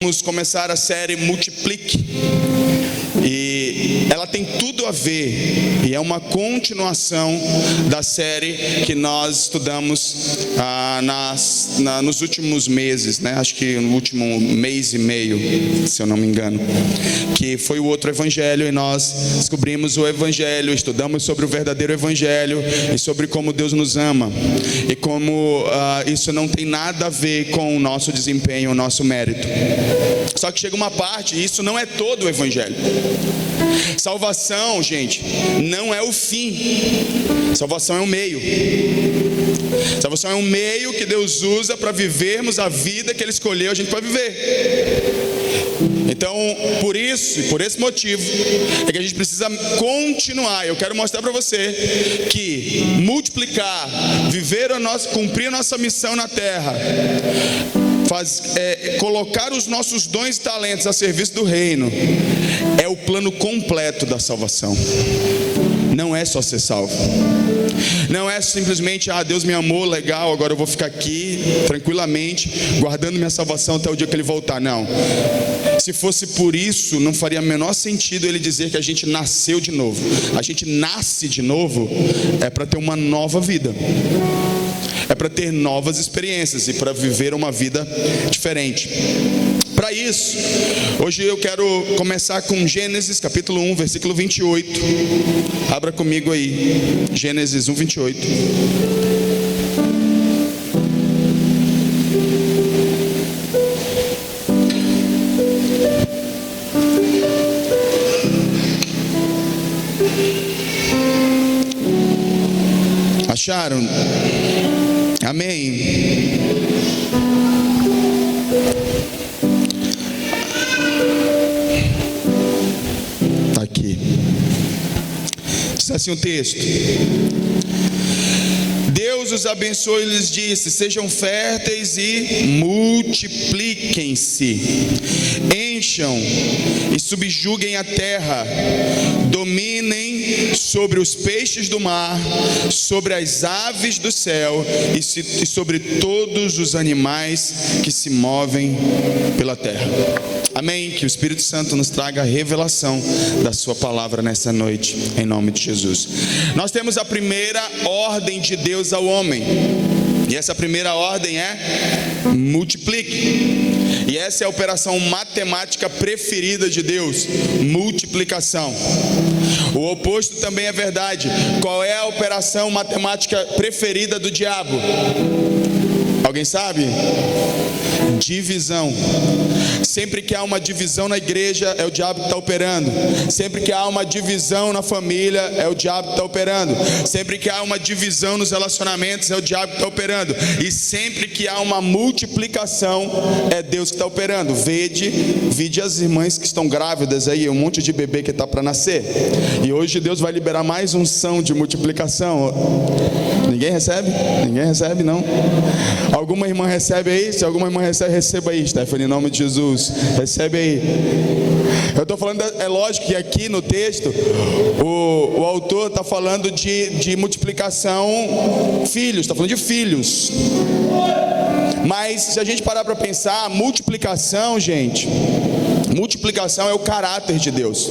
Vamos começar a série Multiplique, e ela tem tudo a ver, e é uma continuação da série que nós estudamos nos últimos meses, né? Acho que no último mês e meio, se eu não me engano, que foi o outro evangelho, e nós descobrimos o evangelho, estudamos sobre o verdadeiro evangelho e sobre como Deus nos ama, e como isso não tem nada a ver com o nosso desempenho, o nosso mérito. Só que chega uma parte, e isso não é todo o evangelho. Salvação, gente, não é o fim. Salvação é um meio. Salvação é um meio que Deus usa para vivermos a vida que Ele escolheu a gente para viver. Então, por isso e por esse motivo é que a gente precisa continuar. Eu quero mostrar para você que multiplicar, cumprir a nossa missão na terra, colocar os nossos dons e talentos a serviço do reino, é o plano completo da salvação. Não é só ser salvo. Não é simplesmente, Deus me amou, legal, agora eu vou ficar aqui tranquilamente, guardando minha salvação até o dia que Ele voltar. Não. Se fosse por isso, não faria o menor sentido Ele dizer que a gente nasceu de novo. A gente nasce de novo é para ter uma nova vida. É para ter novas experiências e para viver uma vida diferente. Para isso, hoje eu quero começar com Gênesis capítulo 1, versículo 28. Abra comigo aí, Gênesis 1, 28. Acharam? Amém. Está aqui. Diz assim o texto: Deus os abençoou e lhes disse: sejam férteis e multipliquem-se, encham e subjuguem a terra, dominem sobre os peixes do mar, sobre as aves do céu e sobre todos os animais que se movem pela terra. Amém. Que o Espírito Santo nos traga a revelação da sua palavra nessa noite, em nome de Jesus. Nós temos a primeira ordem de Deus ao homem, e essa primeira ordem é multiplique. E essa é a operação matemática preferida de Deus, multiplicação. O oposto também é verdade. Qual é a operação matemática preferida do diabo? Alguém sabe? Divisão. Sempre que há uma divisão na igreja, é o diabo que está operando. Sempre que há uma divisão na família, é o diabo que está operando. Sempre que há uma divisão nos relacionamentos, é o diabo que está operando. E sempre que há uma multiplicação, é Deus que está operando. Vide as irmãs que estão grávidas aí, um monte de bebê que está para nascer. E hoje Deus vai liberar mais unção de multiplicação. Ninguém recebe? Ninguém recebe, não? Alguma irmã recebe aí? Se alguma irmã recebe, receba aí, Stephanie, em nome de Jesus. Recebe aí. Eu estou falando, é lógico que aqui no texto o autor está falando de multiplicação, filhos, está falando de filhos. Mas se a gente parar para pensar, multiplicação, gente, multiplicação é o caráter de Deus.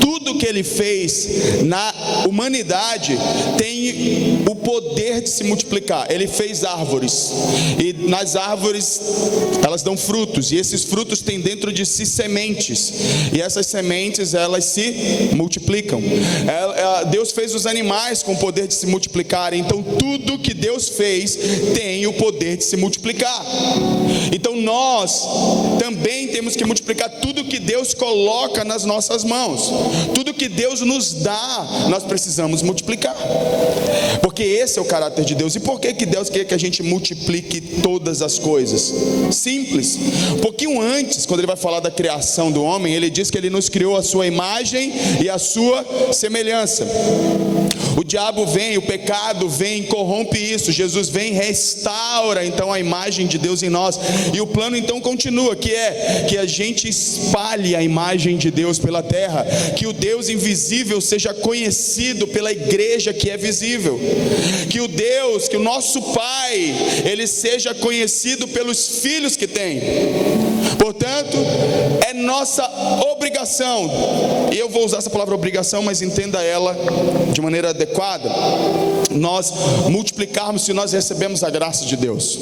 Tudo que Ele fez na humanidade tem o poder de se multiplicar. Ele fez árvores, e nas árvores elas dão frutos, e esses frutos têm dentro de si sementes, e essas sementes elas se multiplicam. Deus fez os animais com o poder de se multiplicar. Então tudo que Deus fez tem o poder de se multiplicar. Então nós também temos que multiplicar tudo que Deus coloca nas nossas mãos. Tudo que Deus nos dá, nós precisamos multiplicar, porque esse é o caráter de Deus. E por que Deus quer que a gente multiplique todas as coisas? Simples. Um pouquinho antes, quando Ele vai falar da criação do homem, Ele diz que Ele nos criou a sua imagem e a sua semelhança. O diabo vem, o pecado vem, corrompe isso. Jesus vem, restaura então a imagem de Deus em nós. E o plano então continua, que é que a gente espalhe a imagem de Deus pela terra, que o Deus invisível seja conhecido pela igreja que é visível. Que o nosso Pai, Ele seja conhecido pelos filhos que tem. Portanto, é nossa obrigação, e eu vou usar essa palavra obrigação, mas entenda ela de maneira adequada, nós multiplicarmos se nós recebemos a graça de Deus.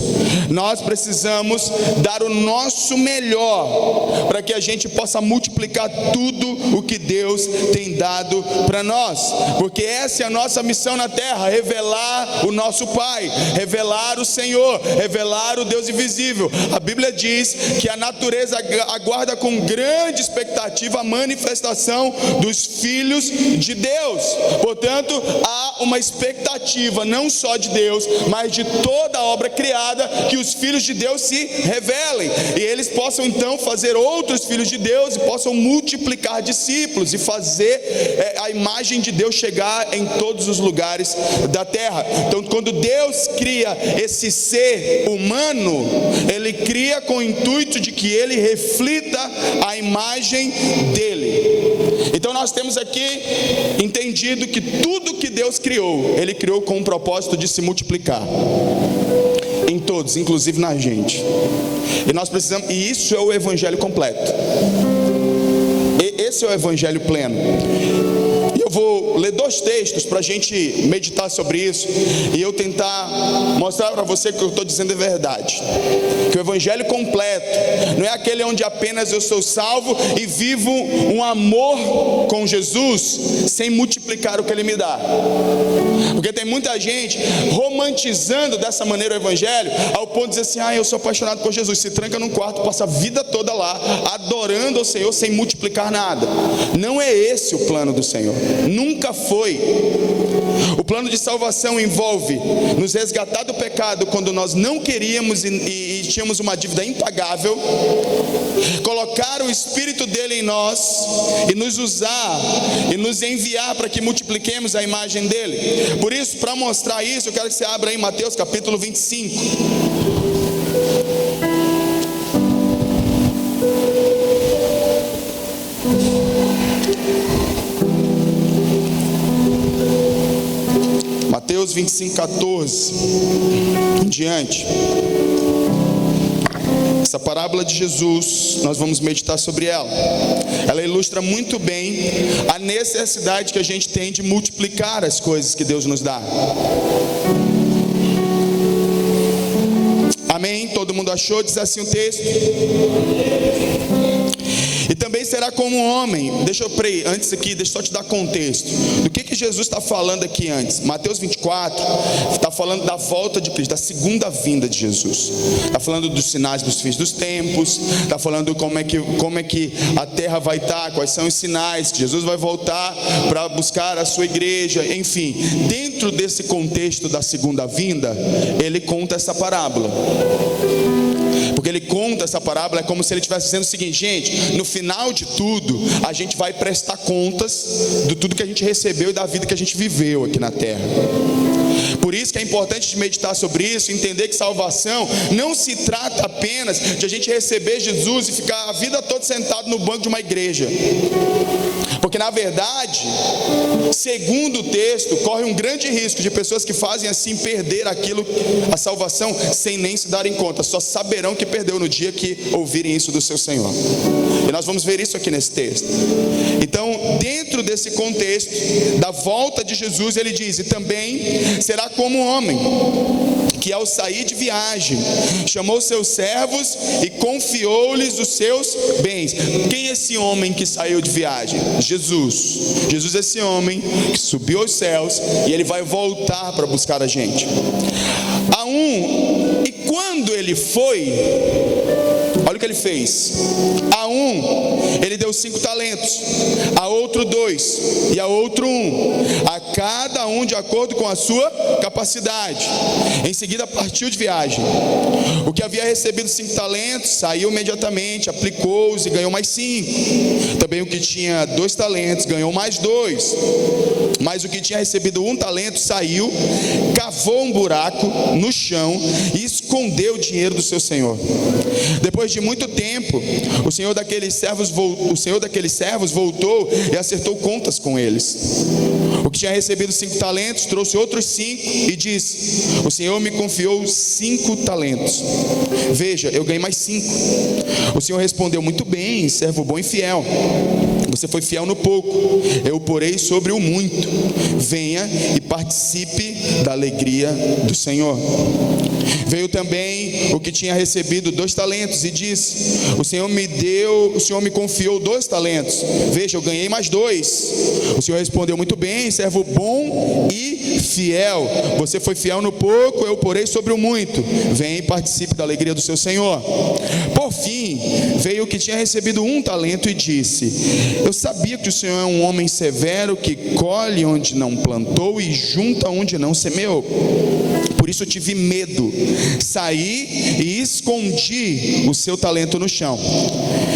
Nós precisamos dar o nosso melhor para que a gente possa multiplicar tudo o que Deus tem dado para nós, porque essa é a nossa missão na terra: revelar o nosso Pai, revelar o Senhor, revelar o Deus invisível. A Bíblia diz que a natureza aguarda com grande expectativa a manifestação dos filhos de Deus. Portanto, há uma expectativa não só de Deus, mas de toda a obra criada, que os filhos de Deus se revelem, e eles possam então fazer outros filhos de Deus, e possam multiplicar discípulos, e fazer a imagem de Deus chegar em todos os lugares da terra. Então, quando Deus cria esse ser humano, Ele cria com o intuito de que ele reflita a imagem dele. Então nós temos aqui entendido que tudo que Deus criou, Ele criou com o propósito de se multiplicar em todos, inclusive na gente. E nós precisamos, e isso é o evangelho completo. Esse é o evangelho pleno. E eu vou ler 2 textos para a gente meditar sobre isso, e eu tentar mostrar para você que o que eu estou dizendo é verdade. Que o evangelho completo não é aquele onde apenas eu sou salvo e vivo um amor com Jesus sem multiplicar o que Ele me dá. Porque tem muita gente romantizando dessa maneira o evangelho, ao ponto de dizer assim: eu sou apaixonado por Jesus, se tranca num quarto, passa a vida toda lá adorando ao Senhor sem multiplicar nada. Não é esse o plano do Senhor, nunca foi. O plano de salvação envolve nos resgatar do pecado quando nós não queríamos e tínhamos uma dívida impagável, colocar o Espírito dele em nós e nos usar e nos enviar para que multipliquemos a imagem dele. Por isso, para mostrar isso, eu quero que você abra aí Mateus capítulo 25. Mateus 25, 14 em diante. Essa parábola de Jesus, nós vamos meditar sobre ela. Ela ilustra muito bem a necessidade que a gente tem de multiplicar as coisas que Deus nos dá. Amém? Todo mundo achou? Diz assim o texto. E também será como um homem. Antes aqui, deixa eu só te dar contexto. Do que Jesus está falando aqui antes? Mateus 24 está falando da volta de Cristo, da segunda vinda de Jesus. Está falando dos sinais dos fins dos tempos. Está falando como é que a terra vai estar, quais são os sinais que Jesus vai voltar para buscar a sua igreja. Enfim, dentro desse contexto da segunda vinda, ele conta essa parábola. Porque ele conta essa parábola, é como se ele estivesse dizendo o seguinte: gente, no final de tudo, a gente vai prestar contas de tudo que a gente recebeu e da vida que a gente viveu aqui na terra. Por isso que é importante meditar sobre isso, entender que salvação não se trata apenas de a gente receber Jesus e ficar a vida toda sentado no banco de uma igreja. Porque na verdade, segundo o texto, corre um grande risco de pessoas que fazem assim perder a salvação, sem nem se darem conta. Só saberão que perdeu no dia que ouvirem isso do seu Senhor. E nós vamos ver isso aqui nesse texto. Então, dentro desse contexto da volta de Jesus, ele diz: e também será como um homem que, ao sair de viagem, chamou seus servos e confiou-lhes os seus bens. Quem é esse homem que saiu de viagem? Jesus é esse homem que subiu aos céus e ele vai voltar para buscar a gente. E quando ele foi, olha o que ele fez. A um ele deu 5 talentos, a outro 2 e a outro 1, a cada um de acordo com a sua capacidade. Em seguida partiu de viagem. O que havia recebido 5 talentos saiu imediatamente, aplicou-os e ganhou mais 5. Também o que tinha 2 talentos ganhou mais 2. Mas o que tinha recebido 1 talento saiu, cavou um buraco no chão e escondeu o dinheiro do seu senhor. Depois de muito tempo, o senhor daqueles servos voltou e acertou contas com eles. O que tinha recebido 5 talentos trouxe outros 5 e disse: o senhor me confiou 5 talentos. Veja, eu ganhei mais 5. O senhor respondeu: muito bem, servo bom e fiel. Você foi fiel no pouco, eu o porei sobre o muito. Venha e participe da alegria do Senhor. Veio também o que tinha recebido 2 talentos e disse: o Senhor me confiou 2 talentos. Veja, eu ganhei mais 2. O Senhor respondeu: muito bem, servo bom e fiel. Você foi fiel no pouco, eu o porei sobre o muito. Venha e participe da alegria do seu Senhor. Por fim, veio o que tinha recebido 1 talento e disse: eu sabia que o Senhor é um homem severo, que colhe onde não plantou e junta onde não semeou. Por isso eu tive medo, saí e escondi o seu talento no chão.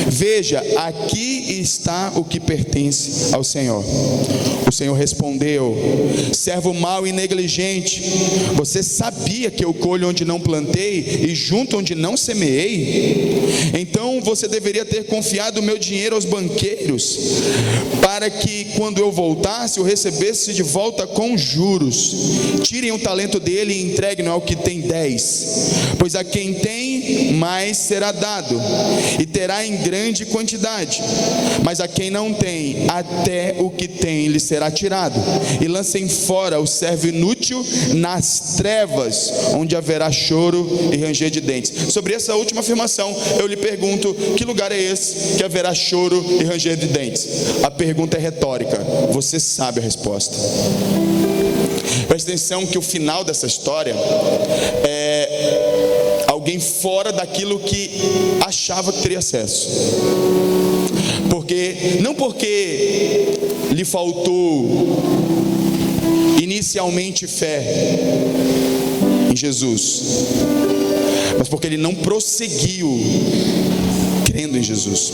Veja, aqui está o que pertence ao Senhor. O Senhor respondeu: servo mau e negligente, você sabia que eu colho onde não plantei e junto onde não semeei? Então você deveria ter confiado o meu dinheiro aos banqueiros, para que quando eu voltasse eu recebesse de volta com juros. Tirem o talento dele e entreguem ao que tem 10, pois a quem tem mais será dado e terá em grande quantidade, mas a quem não tem, até o que tem lhe será tirado. E lancem fora o servo inútil nas trevas, onde haverá choro e ranger de dentes. Sobre essa última afirmação eu lhe pergunto: que lugar é esse que haverá choro e ranger de dentes? A pergunta é retórica, você sabe a resposta. Preste atenção que o final dessa história é alguém fora daquilo que achava que teria acesso. Não porque lhe faltou inicialmente fé em Jesus, mas porque ele não prosseguiu crendo em Jesus.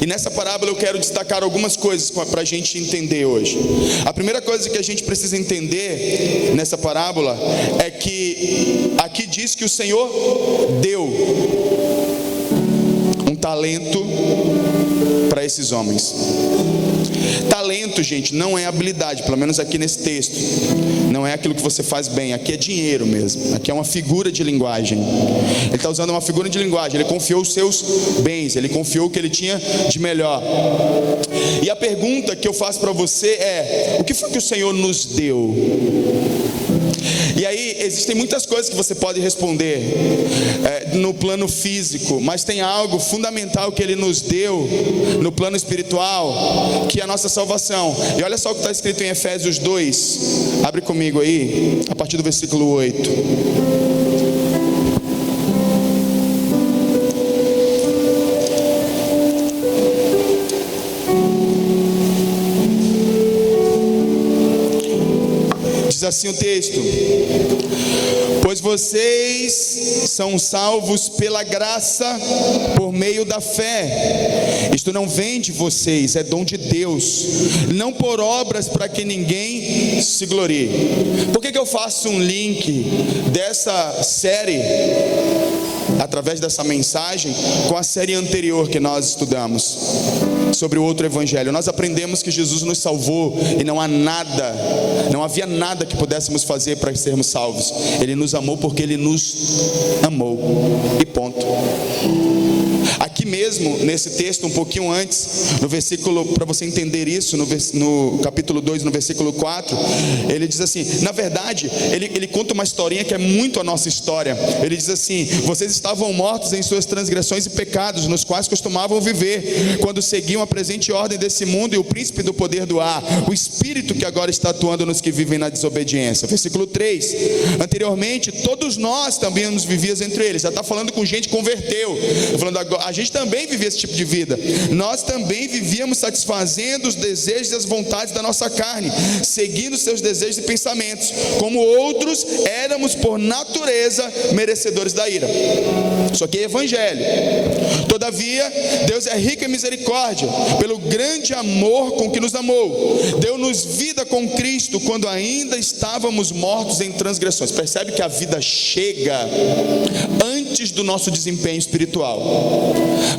E nessa parábola eu quero destacar algumas coisas para a gente entender hoje. A primeira coisa que a gente precisa entender nessa parábola é que aqui diz que o Senhor deu um talento para esses homens. Talento, gente, não é habilidade, pelo menos aqui nesse texto. Não é aquilo que você faz bem, aqui é dinheiro mesmo. Aqui é uma figura de linguagem. Ele está usando uma figura de linguagem. Ele confiou os seus bens, ele confiou o que ele tinha de melhor. E a pergunta que eu faço para você é: o que foi que o Senhor nos deu? E aí existem muitas coisas que você pode responder no plano físico, mas tem algo fundamental que ele nos deu no plano espiritual, que é a nossa salvação. E olha só o que está escrito em Efésios 2, abre comigo aí, a partir do versículo 8. Diz assim o texto: pois vocês são salvos pela graça, por meio da fé. Isto não vem de vocês, é dom de Deus, não por obras, para que ninguém se glorie. Por que eu faço um link dessa série, através dessa mensagem, com a série anterior que nós estudamos sobre o outro evangelho? Nós aprendemos que Jesus nos salvou e não havia nada que pudéssemos fazer para sermos salvos. Ele nos amou porque ele nos amou, e ponto. Aqui mesmo, nesse texto, um pouquinho antes, no versículo, para você entender isso, no capítulo 2, no versículo 4, ele diz assim, na verdade, ele conta uma historinha que é muito a nossa história. Ele diz assim: vocês estavam mortos em suas transgressões e pecados, nos quais costumavam viver, quando seguiam a presente ordem desse mundo e o príncipe do poder do ar, o espírito que agora está atuando nos que vivem na desobediência. Versículo 3, anteriormente, todos nós também nos vivíamos entre eles. Já está falando com gente que converteu, falando agora, a gente também vivia esse tipo de vida. Nós também vivíamos satisfazendo os desejos e as vontades da nossa carne, seguindo seus desejos e pensamentos. Como outros, éramos por natureza merecedores da ira. Isso aqui é evangelho. Todavia, todavia, Deus é rico em misericórdia, pelo grande amor com que nos amou. Deu-nos vida com Cristo, quando ainda estávamos mortos em transgressões. Percebe que a vida chega antes do nosso desempenho espiritual.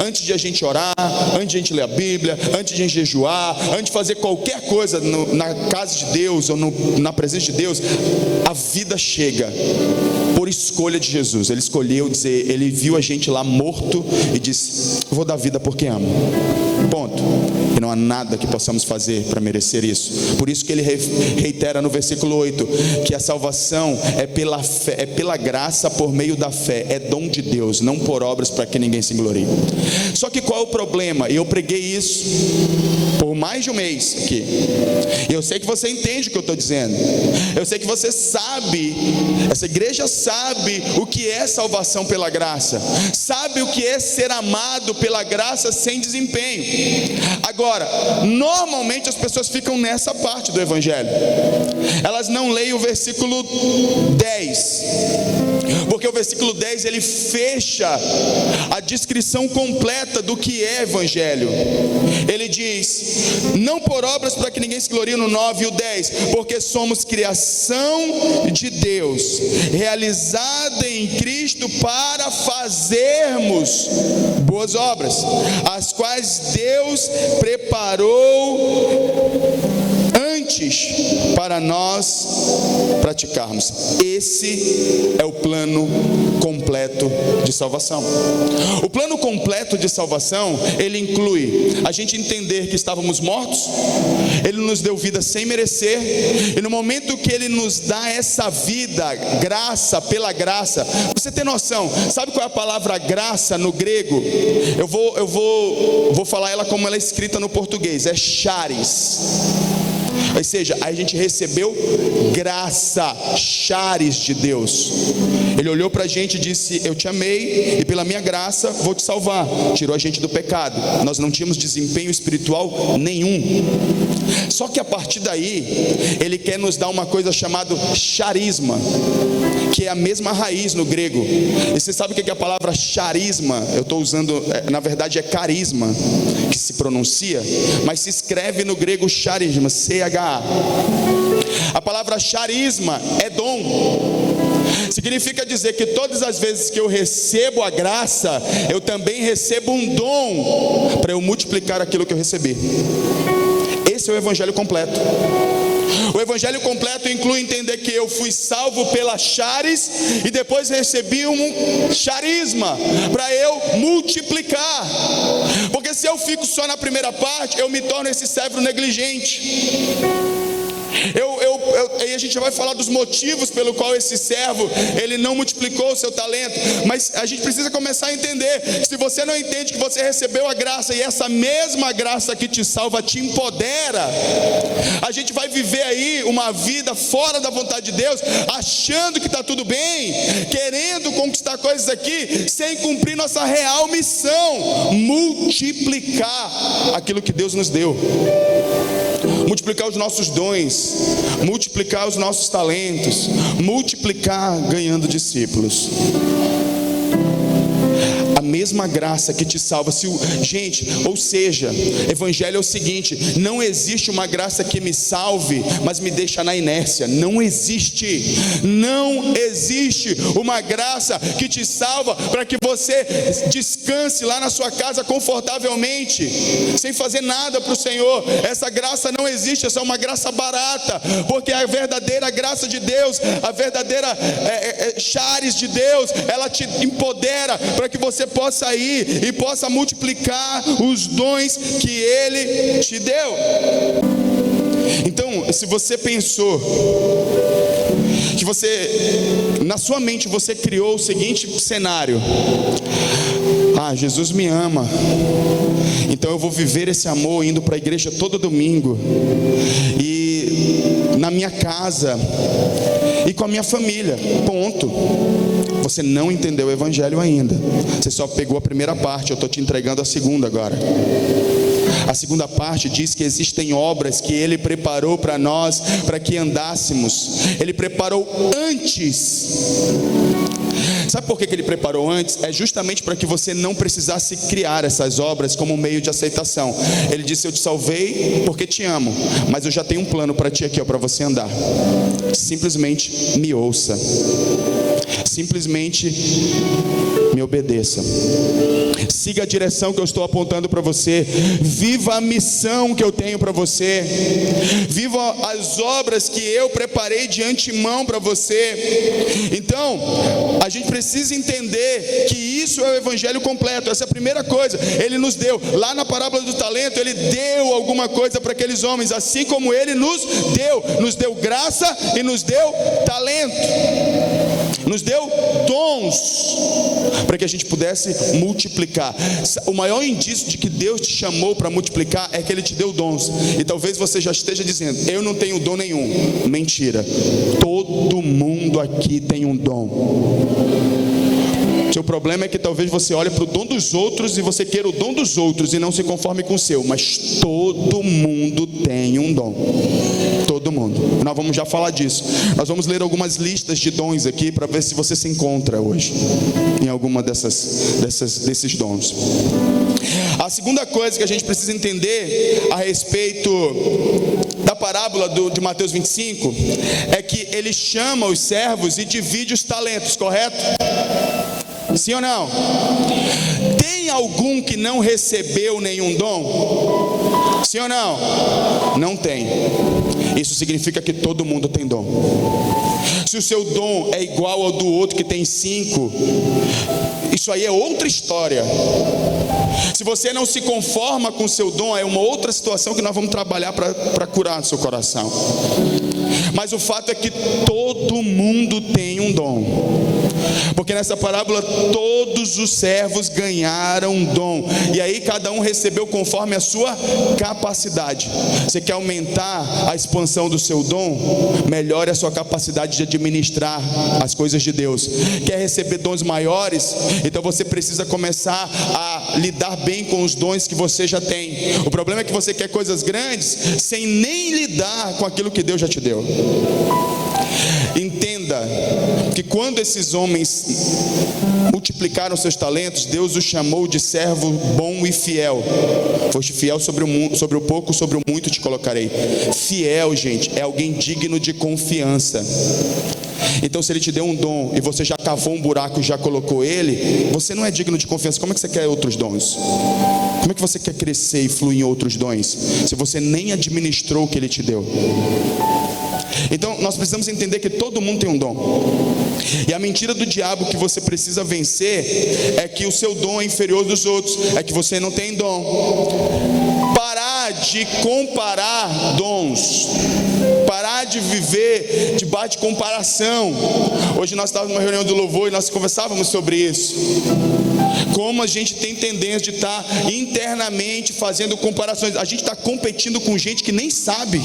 Antes de a gente orar, antes de a gente ler a Bíblia, antes de a gente jejuar, antes de fazer qualquer coisa na casa de Deus ou na presença de Deus, a vida chega por escolha de Jesus. Ele escolheu dizer, ele viu a gente lá morto e disse: vou dar vida porque amo. Ponto. E não há nada que possamos fazer para merecer isso. Por isso que ele reitera no versículo 8 que a salvação é pela fé, é pela graça por meio da fé, é dom de Deus, não por obras para que ninguém se glorie. Só que qual é o problema? E eu preguei isso por mais de um mês aqui. E eu sei que você entende o que eu estou dizendo. Eu sei que você sabe, essa igreja sabe o que é salvação pela graça, sabe o que é ser amado pela graça sem desempenho. Agora, normalmente as pessoas ficam nessa parte do evangelho. Elas não leem o versículo 10, porque o versículo 10 ele fecha a descrição completa do que é evangelho. Ele diz: não por obras para que ninguém se glorie, no 9 e o 10, porque somos criação de Deus, realizada em Cristo para fazermos boas obras, as quais Deus preparou antes para nós praticarmos. Esse é o plano completo de salvação. O plano completo de salvação, ele inclui a gente entender que estávamos mortos, ele nos deu vida sem merecer, e no momento que ele nos dá essa vida, graça pela graça. Você tem noção, sabe qual é a palavra graça no grego? Eu vou falar ela como ela é escrita no português, é charis. Ou seja, a gente recebeu graça, charis de Deus. Ele olhou para a gente e disse: eu te amei e pela minha graça vou te salvar. Tirou a gente do pecado. Nós não tínhamos desempenho espiritual nenhum. Só que a partir daí, ele quer nos dar uma coisa chamada charisma, que é a mesma raiz no grego. E você sabe o que é a palavra charisma? Eu estou usando, na verdade é carisma que se pronuncia, mas se escreve no grego charisma, C-H-A. A palavra charisma é dom. Significa dizer que todas as vezes que eu recebo a graça, eu também recebo um dom para eu multiplicar aquilo que eu recebi. Esse é o evangelho completo. O evangelho completo inclui entender que eu fui salvo pela charis e depois recebi um charisma para eu multiplicar. Porque se eu fico só na primeira parte, eu me torno esse servo negligente. E a gente vai falar dos motivos pelo qual esse servo ele não multiplicou o seu talento, mas a gente precisa começar a entender que se você não entende que você recebeu a graça e essa mesma graça que te salva te empodera, a gente vai viver aí uma vida fora da vontade de Deus, achando que está tudo bem, querendo conquistar coisas aqui, sem cumprir nossa real missão: multiplicar aquilo que Deus nos deu, multiplicar os nossos dons, multiplicar os nossos talentos, multiplicar ganhando discípulos. A mesma graça que te salva. Gente, ou seja, evangelho é o seguinte: não existe uma graça que me salve, mas me deixa na inércia. Não existe. Não existe uma graça que te salva para que você descanse lá na sua casa confortavelmente, sem fazer nada para o Senhor. Essa graça não existe. Essa é uma graça barata, porque a verdadeira graça de Deus, a verdadeira charis de Deus, ela te empodera para que você possa ir e possa multiplicar os dons que Ele te deu. Então, se você pensou que na sua mente você criou o seguinte cenário: Jesus me ama, então eu vou viver esse amor indo para a igreja todo domingo, e na minha casa, e com a minha família, ponto. Você não entendeu o evangelho ainda. Você só pegou a primeira parte, eu estou te entregando a segunda agora. A segunda parte diz que existem obras que Ele preparou para nós, para que andássemos. Ele preparou antes. Sabe por que ele preparou antes? É justamente para que você não precisasse criar essas obras como meio de aceitação. Ele disse: eu te salvei porque te amo, mas eu já tenho um plano para ti aqui, para você andar. Simplesmente me ouça. Simplesmente me obedeça. Siga a direção que eu estou apontando para você. Viva a missão que eu tenho para você. Viva as obras que eu preparei de antemão para você. Então, a gente precisa entender que isso é o evangelho completo. Essa é a primeira coisa. Ele nos deu, lá na parábola do talento, ele deu alguma coisa para aqueles homens, assim como ele nos deu graça e nos deu talento. Nos deu dons para que a gente pudesse multiplicar. O maior indício de que Deus te chamou para multiplicar é que Ele te deu dons. E talvez você já esteja dizendo: eu não tenho dom nenhum. Mentira. Todo mundo aqui tem um dom. Seu problema é que talvez você olhe para o dom dos outros e você queira o dom dos outros e não se conforme com o seu. Mas todo mundo tem um dom. Todo mundo. Nós vamos já falar disso. Nós vamos ler algumas listas de dons aqui para ver se você se encontra hoje em alguma desses dons. A segunda coisa que a gente precisa entender a respeito da parábola de Mateus 25 é que ele chama os servos e divide os talentos, correto? Sim ou não? Tem algum que não recebeu nenhum dom? Sim ou não? Não tem. Isso significa que todo mundo tem dom. Se o seu dom é igual ao do outro que tem 5, isso aí é outra história. Se você não se conforma com o seu dom, é uma outra situação que nós vamos trabalhar para curar o seu coração. Mas o fato é que todo mundo tem um dom. Porque nessa parábola todos os servos ganharam um dom. E aí cada um recebeu conforme a sua capacidade. Você quer aumentar a expansão do seu dom? Melhore a sua capacidade de administrar as coisas de Deus. Quer receber dons maiores? Então você precisa começar a lidar bem com os dons que você já tem. O problema é que você quer coisas grandes sem nem lidar com aquilo que Deus já te deu. Entenda que quando esses homens multiplicaram seus talentos, Deus os chamou de servo bom e fiel. Foste fiel sobre o pouco, sobre o muito te colocarei. Fiel, gente, é alguém digno de confiança. Então, se ele te deu um dom e você já cavou um buraco e já colocou ele, você não é digno de confiança. Como é que você quer outros dons? Como é que você quer crescer e fluir em outros dons, se você nem administrou o que ele te deu? Então nós precisamos entender que todo mundo tem um dom. E a mentira do diabo que você precisa vencer é que o seu dom é inferior dos outros, é que você não tem dom. Parar de comparar dons, parar de viver debaixo de comparação. Hoje nós estávamos numa reunião do louvor e nós conversávamos sobre isso. Como a gente tem tendência de estar internamente fazendo comparações. A gente está competindo com gente que nem sabe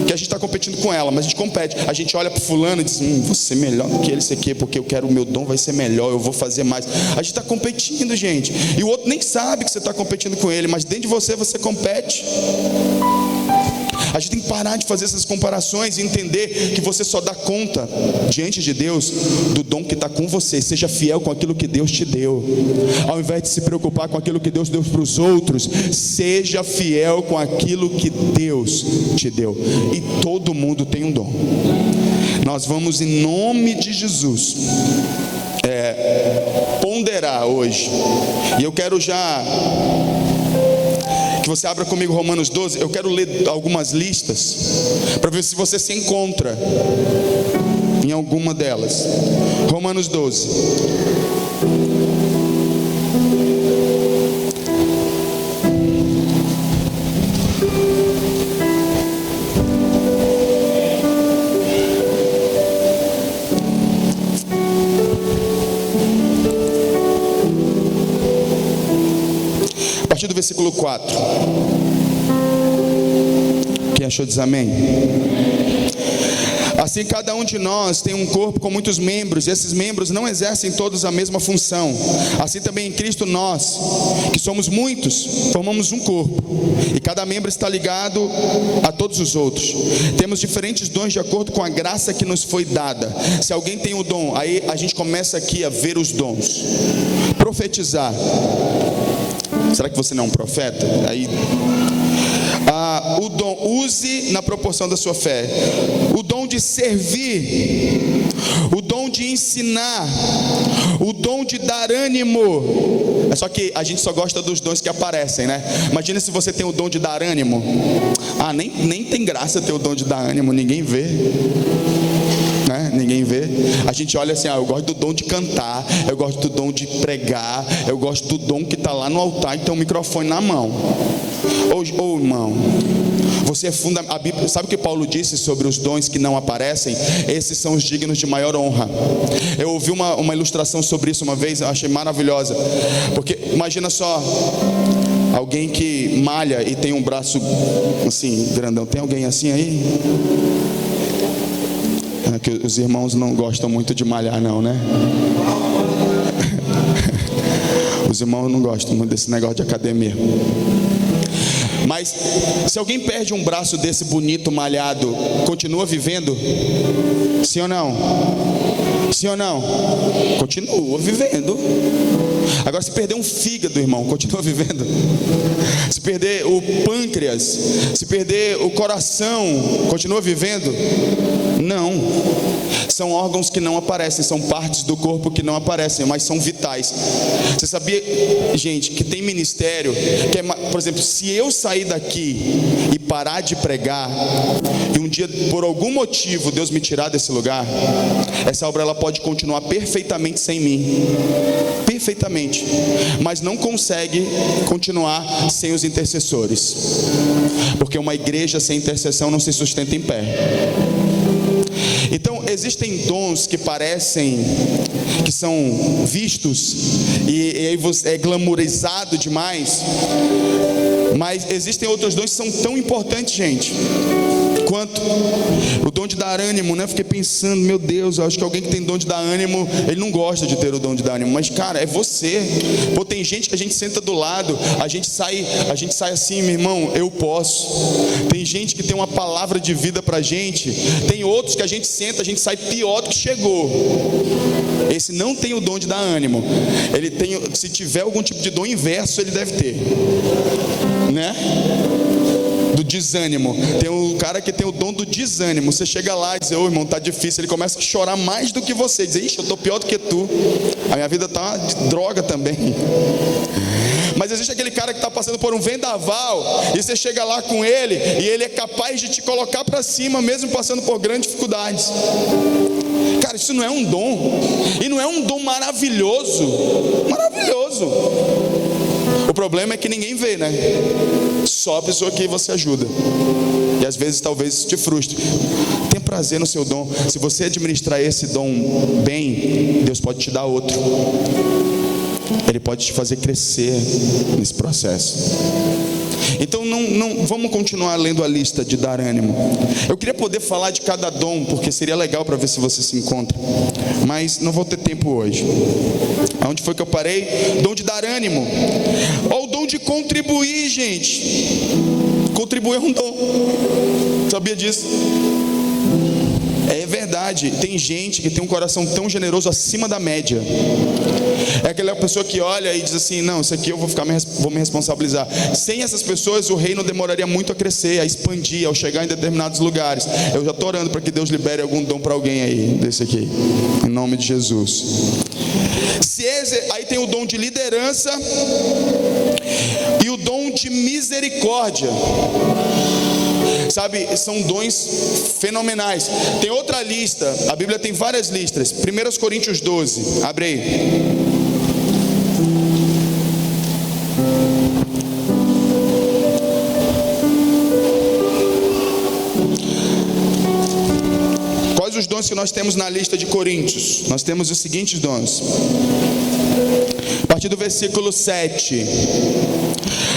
que a gente está competindo com ela, mas a gente compete. A gente olha para fulano e diz: vou ser melhor do que ele, isso aqui, porque eu quero, o meu dom vai ser melhor, eu vou fazer mais. A gente está competindo, gente. E o outro nem sabe que você está competindo com ele, mas dentro de você compete. A gente tem que parar de fazer essas comparações e entender que você só dá conta diante de Deus do dom que está com você. Seja fiel com aquilo que Deus te deu. Ao invés de se preocupar com aquilo que Deus deu para os outros, seja fiel com aquilo que Deus te deu. E todo mundo tem um dom. Nós vamos, em nome de Jesus, ponderar hoje. E eu quero já que você abra comigo Romanos 12. Eu quero ler algumas listas para ver se você se encontra em alguma delas. Romanos 12. A partir do versículo 4. Quem achou diz amém? Assim, cada um de nós tem um corpo com muitos membros, e esses membros não exercem todos a mesma função. Assim também em Cristo nós, que somos muitos, formamos um corpo, e cada membro está ligado a todos os outros. Temos diferentes dons de acordo com a graça que nos foi dada. Se alguém tem o dom, aí a gente começa aqui a ver os dons. Profetizar. Será que você não é um profeta? Aí... o dom, use na proporção da sua fé. O dom de servir, o dom de ensinar, o dom de dar ânimo. É só que a gente só gosta dos dons que aparecem, né? Imagina se você tem o dom de dar ânimo. Nem tem graça ter o dom de dar ânimo, ninguém vê. Ninguém vê. A gente olha assim, eu gosto do dom de cantar, eu gosto do dom de pregar, eu gosto do dom que está lá no altar e tem um microfone na mão. Ô irmão, você é fundamental. A Bíblia, sabe o que Paulo disse sobre os dons que não aparecem? Esses são os dignos de maior honra. Eu ouvi uma ilustração sobre isso uma vez, eu achei maravilhosa. Porque imagina só, alguém que malha e tem um braço assim, grandão. Tem alguém assim aí? Que os irmãos não gostam muito de malhar não, né? Os irmãos não gostam muito desse negócio de academia. Mas se alguém perde um braço desse bonito, malhado, continua vivendo? Sim ou não? Sim ou não? Continua vivendo. Agora, se perder um fígado, irmão, continua vivendo? Se perder o pâncreas, se perder o coração, continua vivendo? Não. São órgãos que não aparecem, são partes do corpo que não aparecem, mas são vitais. Você sabia, gente, que tem ministério que é, por exemplo, se eu sair daqui e parar de pregar, e um dia, por algum motivo, Deus me tirar desse lugar, essa obra ela pode continuar perfeitamente sem mim. Perfeitamente. Mas não consegue continuar sem os intercessores. Porque uma igreja sem intercessão não se sustenta em pé. Então, existem dons que parecem, que são vistos, e aí é glamourizado demais, mas existem outros dons que são tão importantes, gente, quanto o dom de dar ânimo, né? Fiquei pensando, meu Deus, eu acho que alguém que tem dom de dar ânimo, ele não gosta de ter o dom de dar ânimo, mas cara, é você. Pô, tem gente que a gente senta do lado, a gente sai assim, meu irmão, eu posso. Tem gente que tem uma palavra de vida pra gente, tem outros que a gente senta, a gente sai pior do que chegou. Esse não tem o dom de dar ânimo. Ele tem, se tiver algum tipo de dom inverso, ele deve ter, né? Do desânimo. Tem um cara que tem o dom do desânimo. Você chega lá e diz, ô irmão, tá difícil. Ele começa a chorar mais do que você. Diz, ixi, eu tô pior do que tu. A minha vida tá de droga também. Mas existe aquele cara que está passando por um vendaval, e você chega lá com ele, e ele é capaz de te colocar para cima, mesmo passando por grandes dificuldades. Cara, isso não é um dom. E não é um dom maravilhoso. Maravilhoso. O problema é que ninguém vê, né? Só a pessoa que você ajuda. E às vezes talvez isso te frustre. Tenha prazer no seu dom. Se você administrar esse dom bem, Deus pode te dar outro. Ele pode te fazer crescer nesse processo. Então não vamos continuar lendo a lista de dar ânimo. Eu queria poder falar de cada dom, porque seria legal para ver se você se encontra, mas não vou ter tempo hoje. Aonde foi que eu parei? Dom de dar ânimo. Ou o dom de contribuir, gente. Contribuir é um dom. Sabia disso? É verdade, tem gente que tem um coração tão generoso acima da média. É aquela pessoa que olha e diz assim, não, isso aqui eu vou me responsabilizar. Sem essas pessoas o reino demoraria muito a crescer, a expandir, ao chegar em determinados lugares. Eu já estou orando para que Deus libere algum dom para alguém aí, desse aqui, em nome de Jesus. Aí tem o dom de liderança e o dom de misericórdia. Sabe, são dons fenomenais. Tem outra lista, a Bíblia tem várias listas. 1 Coríntios 12, abre aí. Quais os dons que nós temos na lista de Coríntios? Nós temos os seguintes dons. A partir do versículo 7.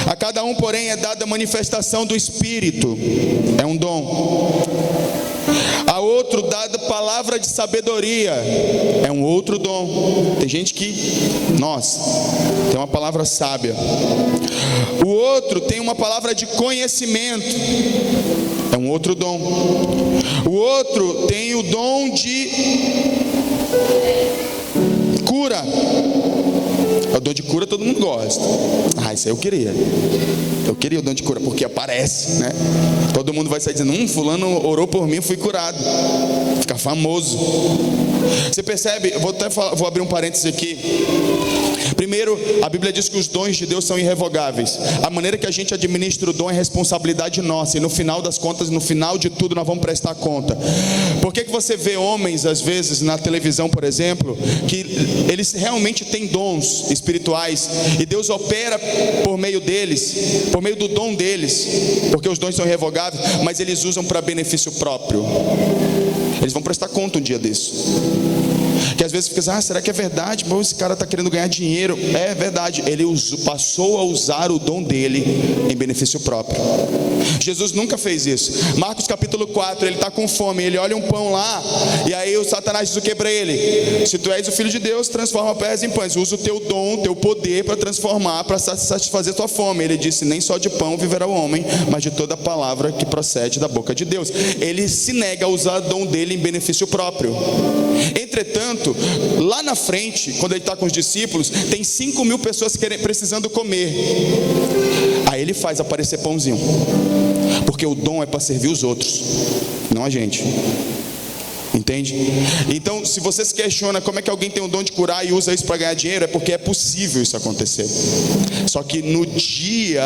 A cada um, porém, é dada a manifestação do Espírito. É um dom. A outro dada palavra de sabedoria, é um outro dom. Tem gente que, nossa, tem uma palavra sábia. O outro tem uma palavra de conhecimento, é um outro dom. O outro tem o dom de cura. O dom de cura todo mundo gosta. Isso aí eu queria o dom de cura, porque aparece, né? Todo mundo vai sair dizendo, fulano orou por mim, fui curado. Fica famoso. Você percebe? Vou abrir um parênteses aqui. Primeiro, a Bíblia diz que os dons de Deus são irrevogáveis. A maneira que a gente administra o dom é responsabilidade nossa. E no final das contas, no final de tudo, nós vamos prestar conta. Por que você vê homens, às vezes, na televisão, por exemplo, que eles realmente têm dons espirituais, e Deus opera por meio deles, por meio do dom deles, porque os dons são irrevogáveis, mas eles usam para benefício próprio. Eles vão prestar conta um dia disso. Que às vezes fica, será que é verdade? Bom, esse cara está querendo ganhar dinheiro. É verdade, ele passou a usar o dom dele em benefício próprio. Jesus nunca fez isso. Marcos capítulo 4, ele está com fome, ele olha um pão lá, e aí o Satanás diz o que para ele? Se tu és o filho de Deus, transforma pedras em pães. Usa o teu dom, o teu poder para transformar, para satisfazer tua fome. Ele disse, nem só de pão viverá o homem, mas de toda palavra que procede da boca de Deus. Ele se nega a usar o dom dele em benefício próprio. Entretanto, lá na frente, quando ele está com os discípulos, tem 5.000 pessoas precisando comer. Aí ele faz aparecer pãozinho, porque o dom é para servir os outros, não a gente. Entende? Então, se você se questiona como é que alguém tem o dom de curar e usa isso para ganhar dinheiro, é porque é possível isso acontecer. Só que no dia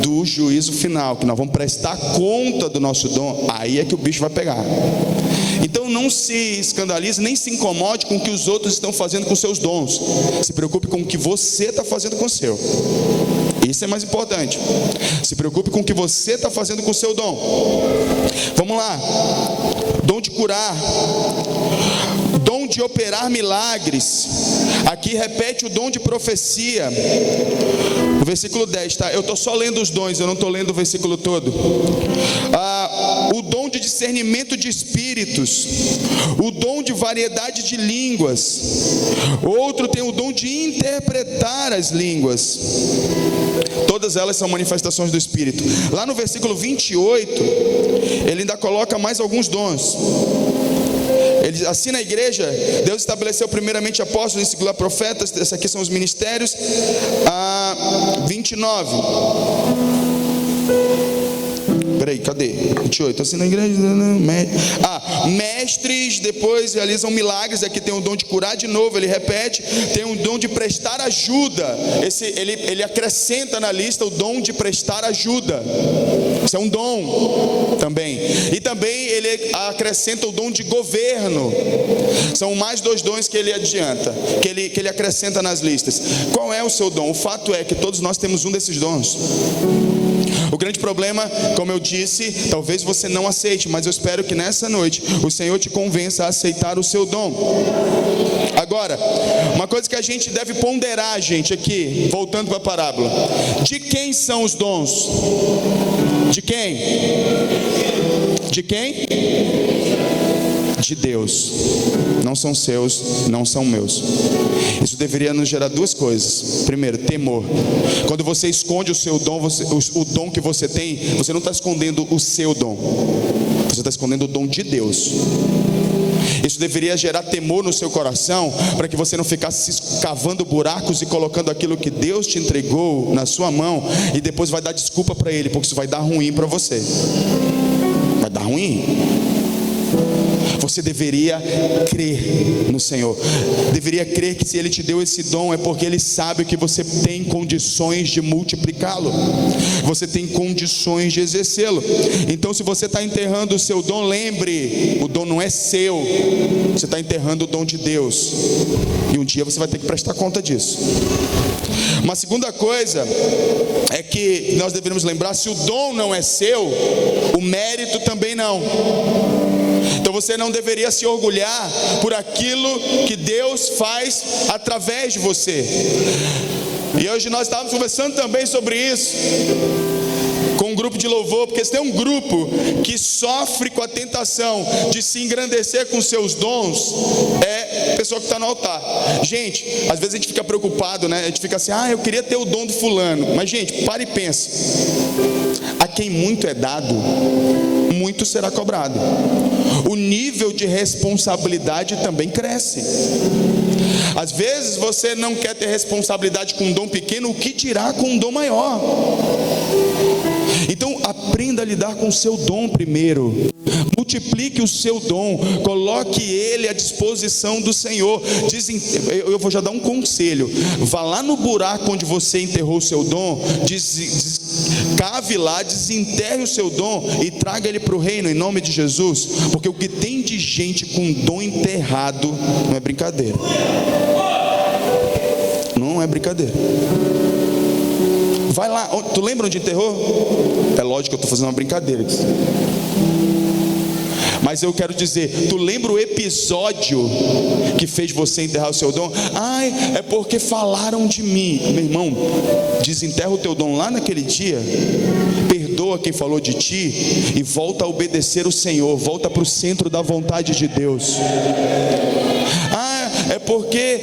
do juízo final, que nós vamos prestar conta do nosso dom, aí é que o bicho vai pegar. Então não se escandalize, nem se incomode com o que os outros estão fazendo com seus dons. Se preocupe com o que você está fazendo com o seu. Isso é mais importante. Se preocupe com o que você está fazendo com o seu dom. Vamos lá. Dom de curar, dom de operar milagres. Aqui repete o dom de profecia. O versículo 10, tá? Eu estou só lendo os dons, eu não estou lendo o versículo todo. O dom de discernimento de espíritos, o dom de variedade de línguas. Outro tem o dom de interpretar as línguas. Todas elas são manifestações do Espírito. Lá no versículo 28, ele ainda coloca mais alguns dons. Ele, assim na igreja, Deus estabeleceu primeiramente apóstolos, em segundo profetas. Esses aqui são os ministérios. 29. Peraí, cadê? 28. Assim na igreja. Mestres, depois realizam milagres. Aqui tem o dom de curar de novo, ele repete. Tem o dom de prestar ajuda. Ele acrescenta na lista o dom de prestar ajuda. Isso é um dom também. E também ele acrescenta o dom de governo. São mais 2 dons que ele adianta, que ele acrescenta nas listas. Qual é o seu dom? O fato é que todos nós temos um desses dons. O grande problema, como eu disse, talvez você não aceite, mas eu espero que nessa noite o Senhor te convença a aceitar o seu dom. Agora, uma coisa que a gente deve ponderar, gente, aqui, voltando para a parábola: de quem são os dons? De quem? De quem? De Deus. Não são seus, não são meus. Isso deveria nos gerar 2 coisas. Primeiro, temor. Quando você esconde o seu dom, o dom que você tem, você não está escondendo o seu dom, você está escondendo o dom de Deus. Isso deveria gerar temor no seu coração, para que você não ficasse cavando buracos e colocando aquilo que Deus te entregou na sua mão, e depois vai dar desculpa para Ele, porque isso vai dar ruim para você. Vai dar ruim. Você deveria crer no Senhor. Deveria crer que se Ele te deu esse dom, é porque Ele sabe que você tem condições de multiplicá-lo. Você tem condições de exercê-lo. Então, se você está enterrando o seu dom, lembre, o dom não é seu. Você está enterrando o dom de Deus. E um dia você vai ter que prestar conta disso. Uma segunda coisa é que nós devemos lembrar: se o dom não é seu, o mérito também não. Então você não deveria se orgulhar por aquilo que Deus faz através de você. E hoje nós estávamos conversando também sobre isso com um grupo de louvor, porque se tem um grupo que sofre com a tentação de se engrandecer com seus dons, é a pessoa que está no altar. Gente, às vezes a gente fica preocupado, né? A gente fica assim, eu queria ter o dom do fulano. Mas gente, para e pensa. A quem muito é dado, muito será cobrado. O nível de responsabilidade também cresce. Às vezes você não quer ter responsabilidade com um dom pequeno, o que dirá com um dom maior? Então aprenda a lidar com o seu dom primeiro. Multiplique o seu dom, coloque ele à disposição do Senhor. Eu vou já dar um conselho: vá lá no buraco onde você enterrou o seu dom, cave lá, desenterre o seu dom e traga ele para o reino, em nome de Jesus. Porque o que tem de gente com dom enterrado não é brincadeira. Não é brincadeira. Vai lá, tu lembra onde enterrou? É lógico que eu estou fazendo uma brincadeira. Mas eu quero dizer, tu lembra o episódio que fez você enterrar o seu dom? É porque falaram de mim. Meu irmão, desenterra o teu dom lá naquele dia, perdoa quem falou de ti e volta a obedecer o Senhor, volta para o centro da vontade de Deus. É porque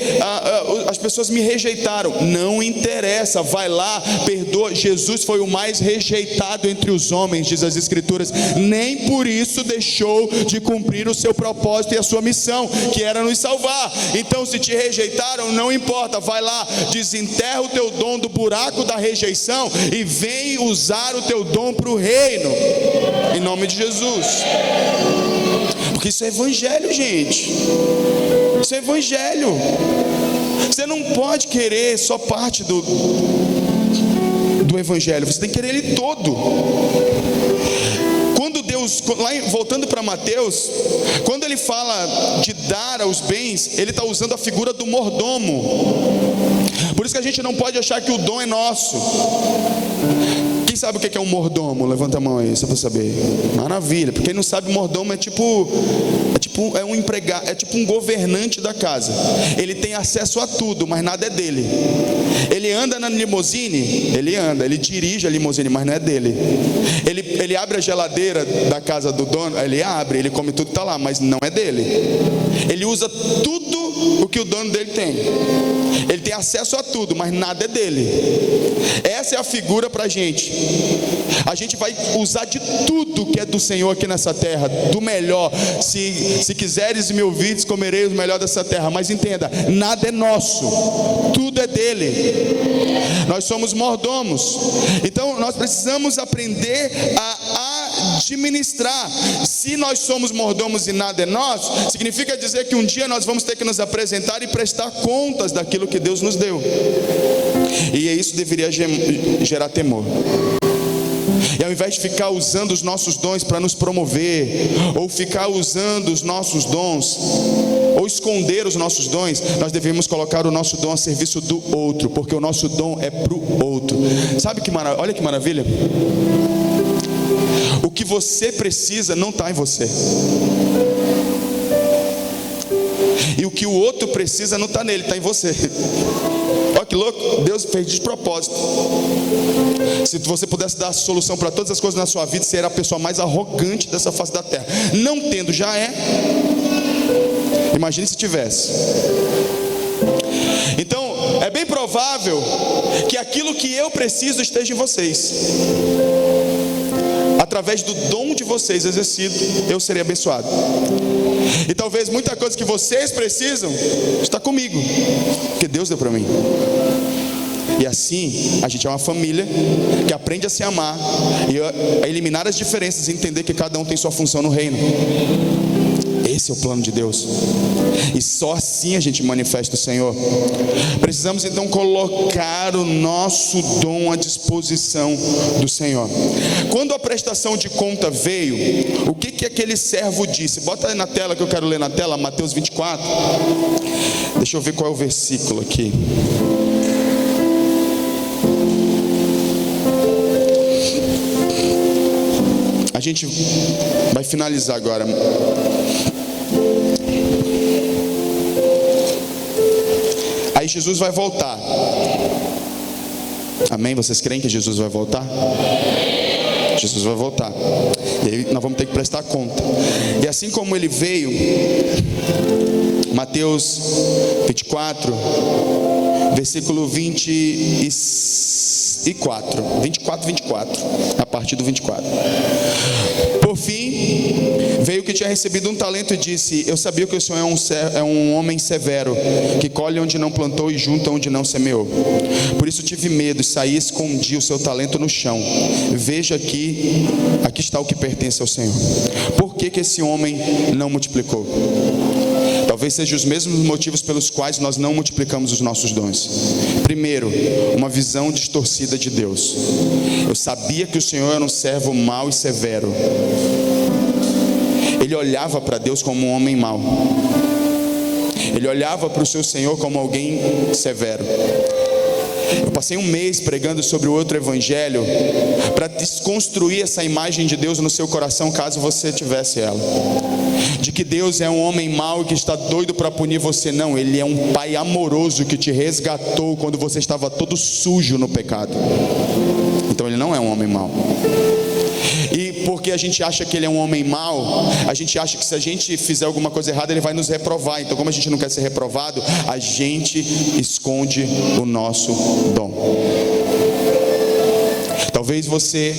as pessoas me rejeitaram. Não interessa, vai lá, perdoa. Jesus foi o mais rejeitado entre os homens, diz as Escrituras. Nem por isso deixou de cumprir o seu propósito e a sua missão, que era nos salvar. Então, se te rejeitaram, não importa, vai lá, desenterra o teu dom do buraco da rejeição e vem usar o teu dom para o reino, em nome de Jesus. Porque isso é evangelho, gente. Isso é evangelho. Você não pode querer só parte do evangelho, você tem que querer ele todo. Quando Deus, voltando para Mateus, quando ele fala de dar aos bens, ele está usando a figura do mordomo. Por isso que a gente não pode achar que o dom é nosso. Quem sabe o que é um mordomo? Levanta a mão aí, só para saber. Maravilha, porque quem não sabe, mordomo é um empregado, é tipo um governante da casa. Ele tem acesso a tudo, mas nada é dele. Ele anda na limusine, ele dirige a limusine, mas não é dele. Ele abre a geladeira da casa do dono, ele abre, ele come tudo que está lá, mas não é dele. Ele usa tudo o que o dono dele tem. Ele tem acesso a tudo, mas nada é dele. Essa é a figura para a gente. A gente vai usar de tudo que é do Senhor aqui nessa terra, do melhor. Se quiseres e me ouvires, comerei o melhor dessa terra. Mas entenda, nada é nosso, tudo é dele. Nós somos mordomos. Então nós precisamos aprender a administrar. Se nós somos mordomos e nada é nosso, significa dizer que um dia nós vamos ter que nos apresentar e prestar contas daquilo que Deus nos deu. E isso deveria gerar temor. E ao invés de ficar usando os nossos dons para nos promover, ou ficar usando os nossos dons, ou esconder os nossos dons, nós devemos colocar o nosso dom a serviço do outro, porque o nosso dom é para o outro. Sabe que maravilha? Olha que maravilha. O que você precisa não está em você. E o que o outro precisa não está nele, está em você. Olha que louco, Deus fez de propósito. Se você pudesse dar a solução para todas as coisas na sua vida, você era a pessoa mais arrogante dessa face da terra. Não tendo, já é. Imagine se tivesse. Então, é bem provável que aquilo que eu preciso esteja em vocês. Através do dom de vocês exercido, eu serei abençoado. E talvez muita coisa que vocês precisam está comigo, porque Deus deu para mim. E assim, a gente é uma família que aprende a se amar e a eliminar as diferenças e entender que cada um tem sua função no reino. Esse é o plano de Deus. E só assim a gente manifesta o Senhor. Precisamos então colocar o nosso dom à disposição do Senhor. Quando a prestação de conta veio, o que aquele servo disse? Bota aí na tela que eu quero ler na tela, Mateus 24. Deixa eu ver qual é o versículo aqui. A gente vai finalizar agora. Aí Jesus vai voltar. Amém? Vocês creem que Jesus vai voltar? Jesus vai voltar. E aí nós vamos ter que prestar conta. E assim como ele veio, Mateus 24, versículo 24, a partir do 24. Por fim, veio que tinha recebido um talento e disse: eu sabia que o Senhor é um homem severo, que colhe onde não plantou e junta onde não semeou. Por isso tive medo e saí e escondi o seu talento no chão. Veja aqui está o que pertence ao Senhor. Por que esse homem não multiplicou? Talvez sejam os mesmos motivos pelos quais nós não multiplicamos os nossos dons. Primeiro, uma visão distorcida de Deus. Eu sabia que o Senhor era um servo mau e severo. Ele olhava para Deus como um homem mau. Ele olhava para o seu Senhor como alguém severo. Eu passei um mês pregando sobre o outro evangelho para desconstruir essa imagem de Deus no seu coração, caso você tivesse ela. De que Deus é um homem mau e que está doido para punir você. Não, Ele é um Pai amoroso que te resgatou quando você estava todo sujo no pecado. Então Ele não é um homem mau. E porque a gente acha que Ele é um homem mau, a gente acha que se a gente fizer alguma coisa errada, Ele vai nos reprovar. Então, como a gente não quer ser reprovado, a gente esconde o nosso dom. Talvez você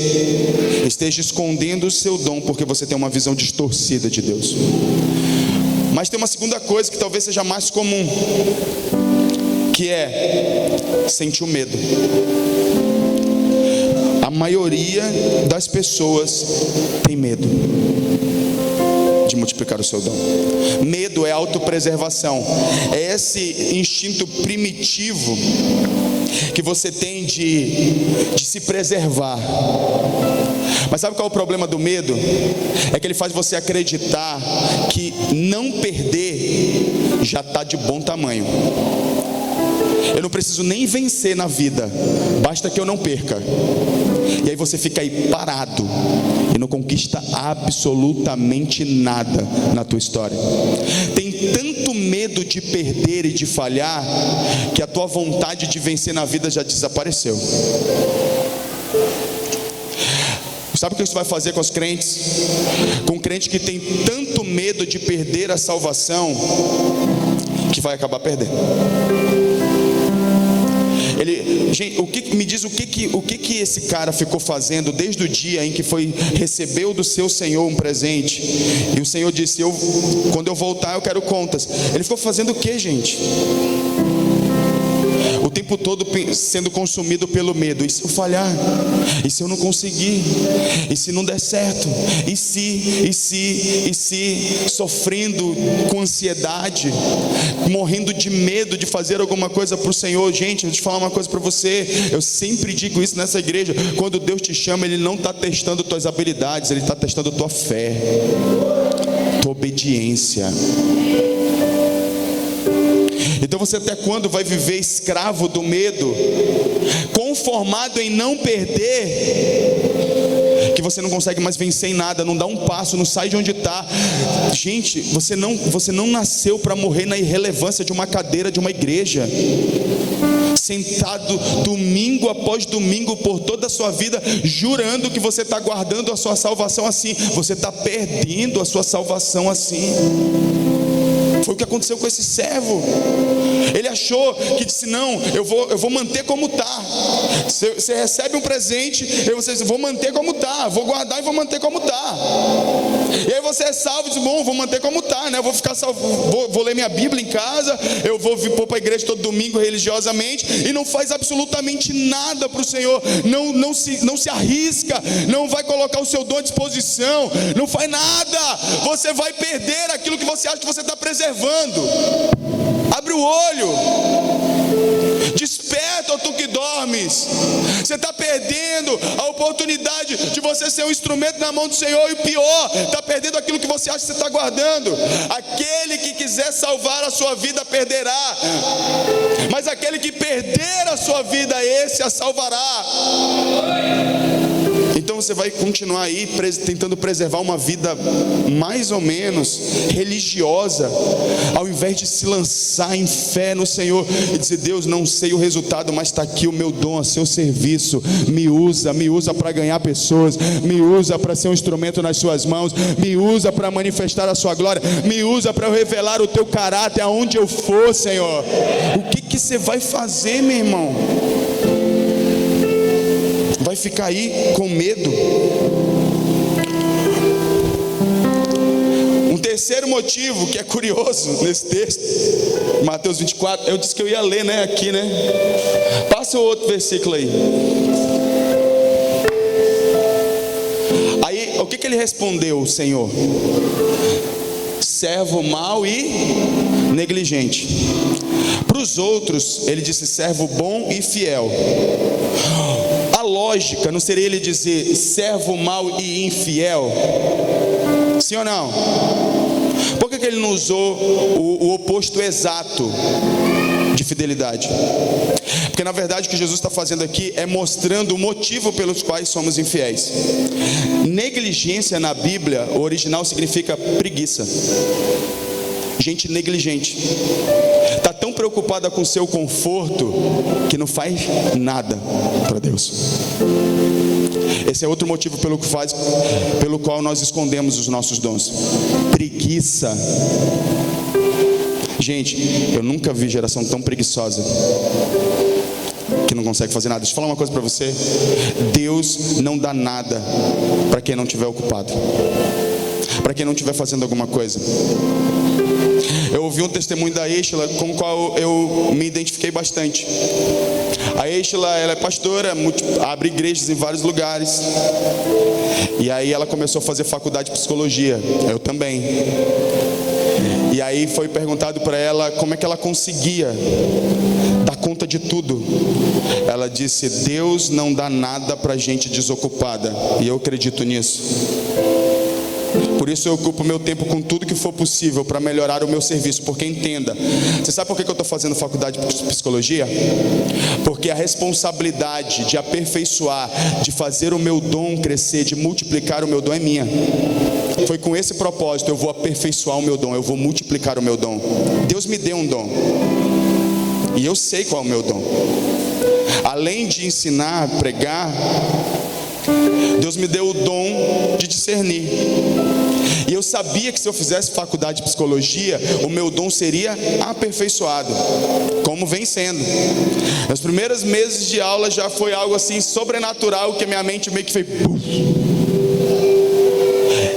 esteja escondendo o seu dom porque você tem uma visão distorcida de Deus. Mas tem uma segunda coisa que talvez seja mais comum, que é sentir o medo. A maioria das pessoas tem medo de multiplicar o seu dom. Medo é autopreservação. É esse instinto primitivo que você tem de se preservar. Mas sabe qual é o problema do medo? É que ele faz você acreditar que não perder já está de bom tamanho. Eu não preciso nem vencer na vida, basta que eu não perca. E aí você fica aí parado e não conquista absolutamente nada na tua história. Tem tanto medo de perder e de falhar que a tua vontade de vencer na vida já desapareceu. Sabe o que isso vai fazer com os crentes? Com um crente que tem tanto medo de perder a salvação, que vai acabar perdendo. Gente, me diz o que esse cara ficou fazendo desde o dia em que recebeu do seu Senhor um presente, e o Senhor disse: quando eu voltar eu quero contas. Ele ficou fazendo o que, gente? O tempo todo sendo consumido pelo medo. E se eu falhar? E se eu não conseguir? E se não der certo? E se? Sofrendo com ansiedade, morrendo de medo de fazer alguma coisa para o Senhor. Gente, eu vou te falar uma coisa para você. Eu sempre digo isso nessa igreja. Quando Deus te chama, Ele não está testando tuas habilidades, Ele está testando tua fé, tua obediência. Então você até quando vai viver escravo do medo, conformado em não perder, que você não consegue mais vencer em nada, não dá um passo, não sai de onde está. Gente, você não nasceu para morrer na irrelevância de uma cadeira de uma igreja, sentado domingo após domingo por toda a sua vida, jurando que você está guardando a sua salvação assim. Você está perdendo a sua salvação assim. Foi o que aconteceu com esse servo. Ele achou que disse: não, eu vou manter como está. Você recebe um presente, você diz: vou manter como está, vou guardar e vou manter como está. E aí você é salvo e diz: bom, vou manter como está, né? Eu vou ficar salvo, vou ler minha Bíblia em casa, eu vou vir para a igreja todo domingo religiosamente, e não faz absolutamente nada para o Senhor, não se arrisca, não vai colocar o seu dom à disposição, não faz nada. Você vai perder aquilo que você acha que você está preservando. Abre o olho, desperta, ó tu que dormes. Você está perdendo a oportunidade de você ser um instrumento na mão do Senhor. E o pior, está perdendo aquilo que você acha que você está guardando. Aquele que quiser salvar a sua vida perderá, mas aquele que perder a sua vida, esse a salvará. Então você vai continuar aí tentando preservar uma vida mais ou menos religiosa, ao invés de se lançar em fé no Senhor e dizer: Deus, não sei o resultado, mas está aqui o meu dom a seu serviço, me usa para ganhar pessoas, me usa para ser um instrumento nas suas mãos, me usa para manifestar a sua glória, me usa para eu revelar o teu caráter aonde eu for, Senhor. O que você vai fazer, meu irmão? Vai ficar aí com medo? Um terceiro motivo que é curioso nesse texto, Mateus 24, eu disse que eu ia ler, né, aqui, né? Passa o outro versículo aí. Aí, o que ele respondeu, o Senhor? Servo mau e negligente. Para os outros, ele disse servo bom e fiel. A lógica não seria ele dizer servo mau e infiel? Sim ou não? Por que ele não usou o oposto exato de fidelidade? Porque na verdade o que Jesus está fazendo aqui é mostrando o motivo pelos quais somos infiéis. Negligência na Bíblia, o original significa preguiça. Gente negligente, está tão preocupada com o seu conforto que não faz nada para Deus. Esse é outro motivo pelo qual nós escondemos os nossos dons: preguiça. Gente, eu nunca vi geração tão preguiçosa que não consegue fazer nada. Deixa eu falar uma coisa para você: Deus não dá nada para quem não estiver ocupado, para quem não estiver fazendo alguma coisa. Eu ouvi um testemunho da Eixla com o qual eu me identifiquei bastante. A Eixla, ela é pastora, abre igrejas em vários lugares. E aí ela começou a fazer faculdade de psicologia, eu também. E aí foi perguntado para ela como é que ela conseguia dar conta de tudo. Ela disse: Deus não dá nada para gente desocupada, e eu acredito nisso. Por isso eu ocupo meu tempo com tudo que for possível para melhorar o meu serviço. Porque entenda, você sabe por que eu estou fazendo faculdade de psicologia? Porque a responsabilidade de aperfeiçoar, de fazer o meu dom crescer, de multiplicar o meu dom é minha. Foi com esse propósito: eu vou aperfeiçoar o meu dom, eu vou multiplicar o meu dom. Deus me deu um dom, e eu sei qual é o meu dom. Além de ensinar, pregar, Deus me deu o dom de discernir. E eu sabia que se eu fizesse faculdade de psicologia, o meu dom seria aperfeiçoado, como vem sendo. Nos primeiros meses de aula já foi algo assim sobrenatural, que a minha mente meio que fez pum.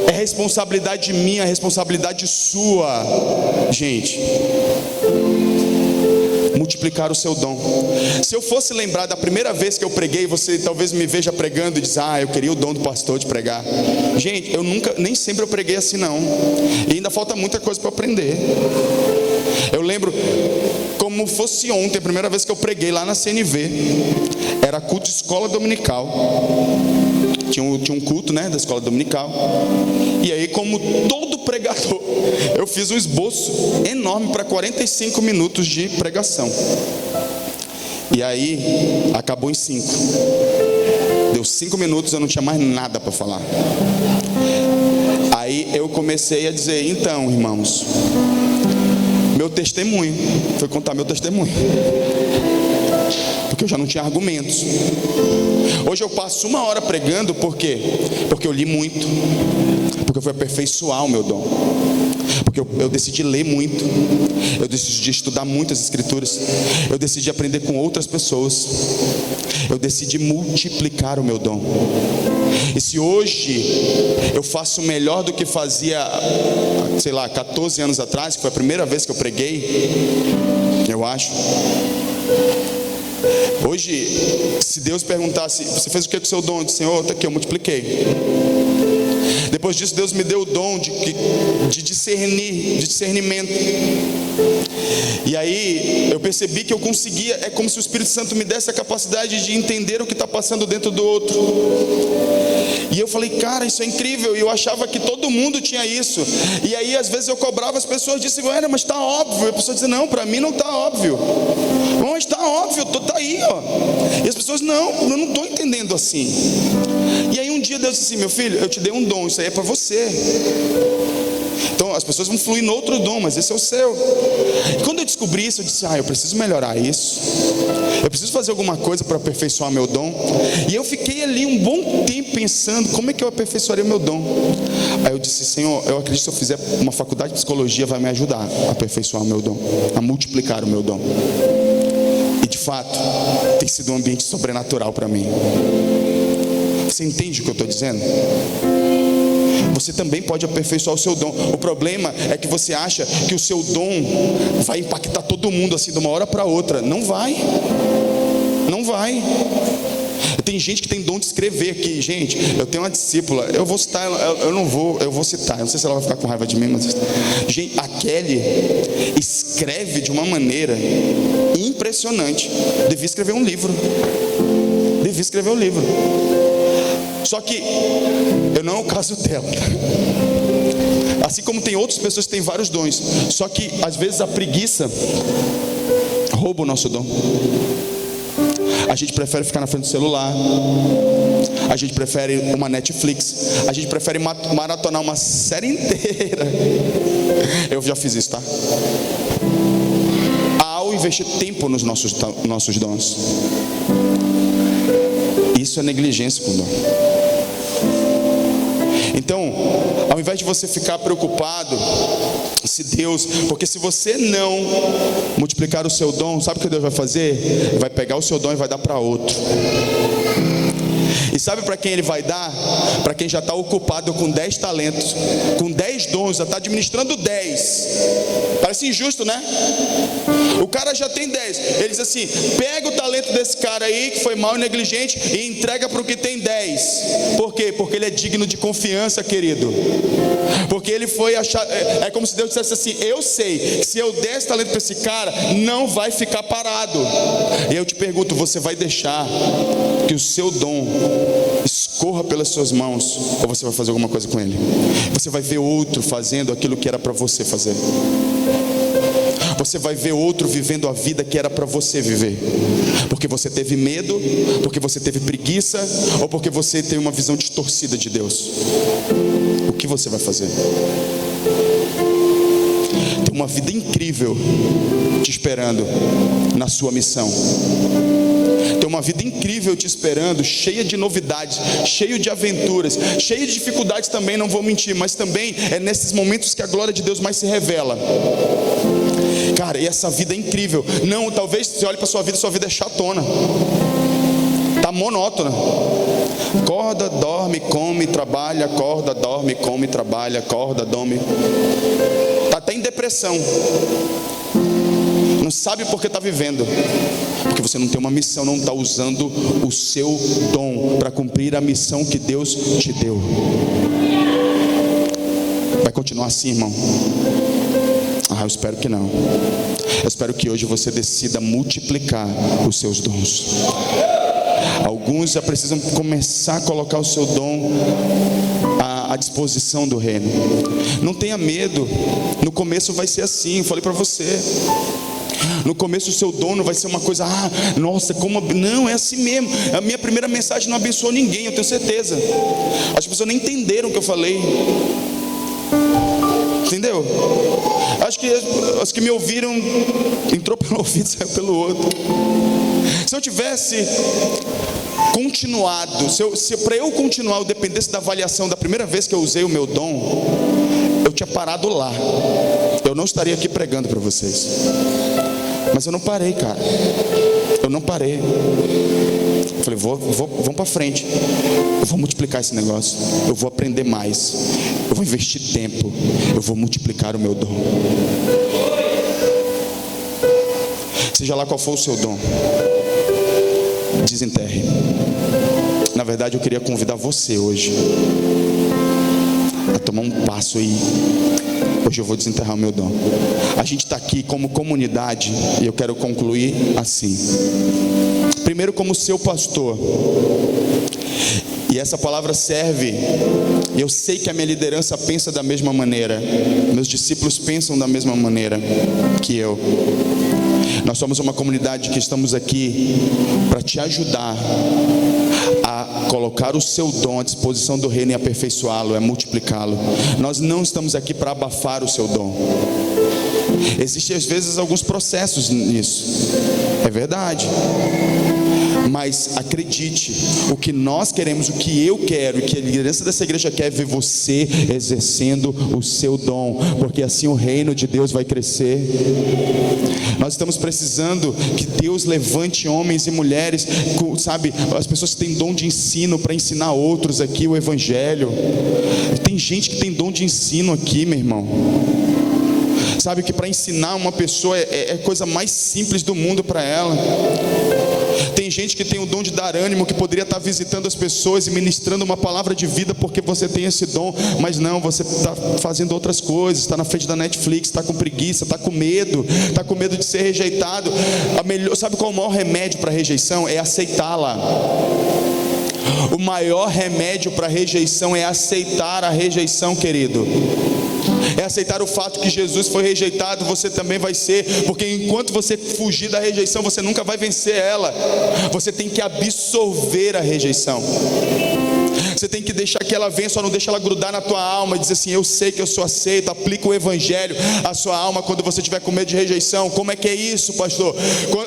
É responsabilidade minha, responsabilidade sua, gente, multiplicar o seu dom. Se eu fosse lembrar da primeira vez que eu preguei, você talvez me veja pregando e diz: eu queria o dom do pastor de pregar. Gente, nem sempre eu preguei assim não, e ainda falta muita coisa para aprender. Eu lembro como fosse ontem, a primeira vez que eu preguei lá na CNV, era culto de escola dominical. Tinha um culto, né, da escola dominical. E aí, como todo pregador, eu fiz um esboço enorme para 45 minutos de pregação. E aí, acabou em 5. Deu 5 minutos, eu não tinha mais nada para falar. Aí eu comecei a dizer: então, irmãos, meu testemunho. Foi contar meu testemunho, porque eu já não tinha argumentos. Hoje eu passo 1 hora pregando, por quê? Porque eu li muito, porque eu fui aperfeiçoar o meu dom, porque eu decidi ler muito, eu decidi estudar muitas escrituras, eu decidi aprender com outras pessoas, eu decidi multiplicar o meu dom. E se hoje eu faço melhor do que fazia, sei lá, 14 anos atrás, que foi a primeira vez que eu preguei, eu acho. Hoje, se Deus perguntasse: você fez o que com o seu dom? Eu disse: Senhor, está aqui, eu multipliquei. Depois disso, Deus me deu o dom de discernir, de discernimento. E aí eu percebi que eu conseguia, é como se o Espírito Santo me desse a capacidade de entender o que está passando dentro do outro. E eu falei: cara, isso é incrível. E eu achava que todo mundo tinha isso. E aí às vezes eu cobrava as pessoas, disse: mas está óbvio. E a pessoa dizia: não, para mim não está óbvio. Mas está óbvio, está aí, ó. E as pessoas: não, eu não estou entendendo assim. E aí um um dia Deus disse assim: meu filho, eu te dei um dom, isso aí é para você. Então as pessoas vão fluir no outro dom, mas esse é o seu. E quando eu descobri isso, eu disse: eu preciso melhorar isso. Eu preciso fazer alguma coisa para aperfeiçoar meu dom. E eu fiquei ali um bom tempo pensando, como é que eu aperfeiçoaria meu dom? Aí eu disse: Senhor, eu acredito que se eu fizer uma faculdade de psicologia vai me ajudar a aperfeiçoar o meu dom, a multiplicar o meu dom. E de fato, tem sido um ambiente sobrenatural para mim. Você entende o que eu estou dizendo? Você também pode aperfeiçoar o seu dom. O problema é que você acha que o seu dom vai impactar todo mundo assim de uma hora para outra. Não vai. Não vai. Tem gente que tem dom de escrever aqui. Gente, eu tenho uma discípula, eu vou citar, eu vou citar, eu não sei se ela vai ficar com raiva de mim, mas gente, a Kelly escreve de uma maneira impressionante. Devia escrever um livro. Só que eu não é o caso dela. Assim como tem outras pessoas que têm vários dons, só que às vezes a preguiça rouba o nosso dom. A gente prefere ficar na frente do celular, a gente prefere uma Netflix, a gente prefere maratonar uma série inteira. Eu já fiz isso, tá? Ao investir tempo nos nossos dons. Isso é negligência com o dom. Então, ao invés de você ficar preocupado porque se você não multiplicar o seu dom, sabe o que Deus vai fazer? Vai pegar o seu dom e vai dar para outro. E sabe para quem Ele vai dar? Para quem já está ocupado com 10 talentos, com 10 dons, já está administrando 10. Parece injusto, né? O cara já tem 10. Ele diz assim: pega o talento desse cara aí que foi mal e negligente e entrega para o que tem 10. Por quê? Porque ele é digno de confiança, querido. Porque ele foi achar. É como se Deus dissesse assim: eu sei que se eu der esse talento para esse cara, não vai ficar parado. E eu te pergunto: você vai deixar que o seu dom escorra pelas suas mãos, ou você vai fazer alguma coisa com ele? Você vai ver outro fazendo aquilo que era para você fazer. Você vai ver outro vivendo a vida que era para você viver. Porque você teve medo, porque você teve preguiça, ou porque você tem uma visão distorcida de Deus. O que você vai fazer? Tem uma vida incrível te esperando na sua missão. Tem uma vida incrível te esperando, cheia de novidades, cheio de aventuras, cheia de dificuldades também, não vou mentir, mas também é nesses momentos que a glória de Deus mais se revela. Cara, e essa vida é incrível. Não, talvez você olhe para sua vida é chatona, tá monótona. Acorda, dorme, come, trabalha, acorda, dorme, come, trabalha, acorda, dorme. Tá até em depressão. Não sabe por que está vivendo. Porque você não tem uma missão, não está usando o seu dom para cumprir a missão que Deus te deu. Vai continuar assim, irmão? Eu espero que não. Eu espero que hoje você decida multiplicar os seus dons. Alguns já precisam começar a colocar o seu dom à disposição do reino. Não tenha medo. No começo vai ser assim, eu falei para você. No começo o seu dom não vai ser uma coisa, nossa, como... Não, é assim mesmo. A minha primeira mensagem não abençoou ninguém, eu tenho certeza. As pessoas nem entenderam o que eu falei. Entendeu? Acho que os que me ouviram, entrou pelo ouvido, saiu pelo outro. Se eu tivesse continuado, se para eu continuar eu dependesse da avaliação da primeira vez que eu usei o meu dom, eu tinha parado lá. Eu não estaria aqui pregando para vocês. Mas eu não parei, cara. Eu não parei. Falei, vamos para frente. Eu vou multiplicar esse negócio. Eu vou aprender mais. Eu vou investir tempo. Eu vou multiplicar o meu dom. Seja lá qual for o seu dom, desenterre. Na verdade, eu queria convidar você hoje a tomar um passo aí. Hoje eu vou desenterrar o meu dom. A gente está aqui como comunidade e eu quero concluir assim. Primeiro, como seu pastor. E essa palavra serve. Eu sei que a minha liderança pensa da mesma maneira. Meus discípulos pensam da mesma maneira que eu. Nós somos uma comunidade que estamos aqui para te ajudar a Colocar o seu dom à disposição do reino e aperfeiçoá-lo é multiplicá-lo. Nós não estamos aqui para abafar o seu dom. Existem às vezes alguns processos nisso, é verdade. Mas acredite, o que nós queremos, o que eu quero, e que a liderança dessa igreja quer é ver você exercendo o seu dom, porque assim o reino de Deus vai crescer. Nós estamos precisando que Deus levante homens e mulheres, sabe, as pessoas que têm dom de ensino para ensinar outros aqui o evangelho. Tem gente que tem dom de ensino aqui, meu irmão. Sabe que para ensinar uma pessoa é a coisa mais simples do mundo para ela. Tem gente que tem o dom de dar ânimo, que poderia estar visitando as pessoas e ministrando uma palavra de vida porque você tem esse dom, mas não, você está fazendo outras coisas, está na frente da Netflix, está com preguiça, está com medo de ser rejeitado. Sabe qual é o maior remédio para a rejeição? É aceitá-la. O maior remédio para a rejeição é aceitar a rejeição, querido. É aceitar o fato que Jesus foi rejeitado, você também vai ser, porque enquanto você fugir da rejeição, você nunca vai vencer ela. Você tem que absorver a rejeição. Você tem que deixar que ela venha, só não deixa ela grudar na tua alma e dizer assim: eu sei que eu sou aceito. Aplica o evangelho à sua alma quando você estiver com medo de rejeição. Como é que é isso, pastor?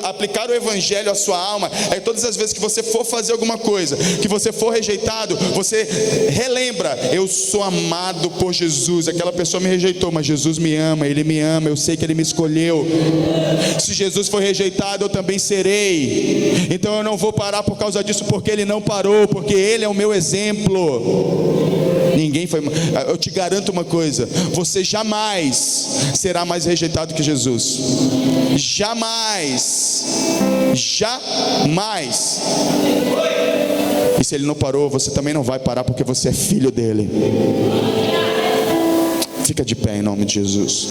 Aplicar o evangelho à sua alma é todas as vezes que você for fazer alguma coisa, que você for rejeitado, você relembra: eu sou amado por Jesus. Aquela pessoa me rejeitou, mas Jesus me ama, Ele me ama, eu sei que Ele me escolheu. Se Jesus foi rejeitado, eu também serei. Então eu não vou parar por causa disso, porque Ele não parou, porque Ele é o meu exemplo. Ninguém foi. Eu te garanto uma coisa: você jamais será mais rejeitado que Jesus. Jamais. Jamais. E se Ele não parou, você também não vai parar, porque você é filho dele. Fica de pé em nome de Jesus.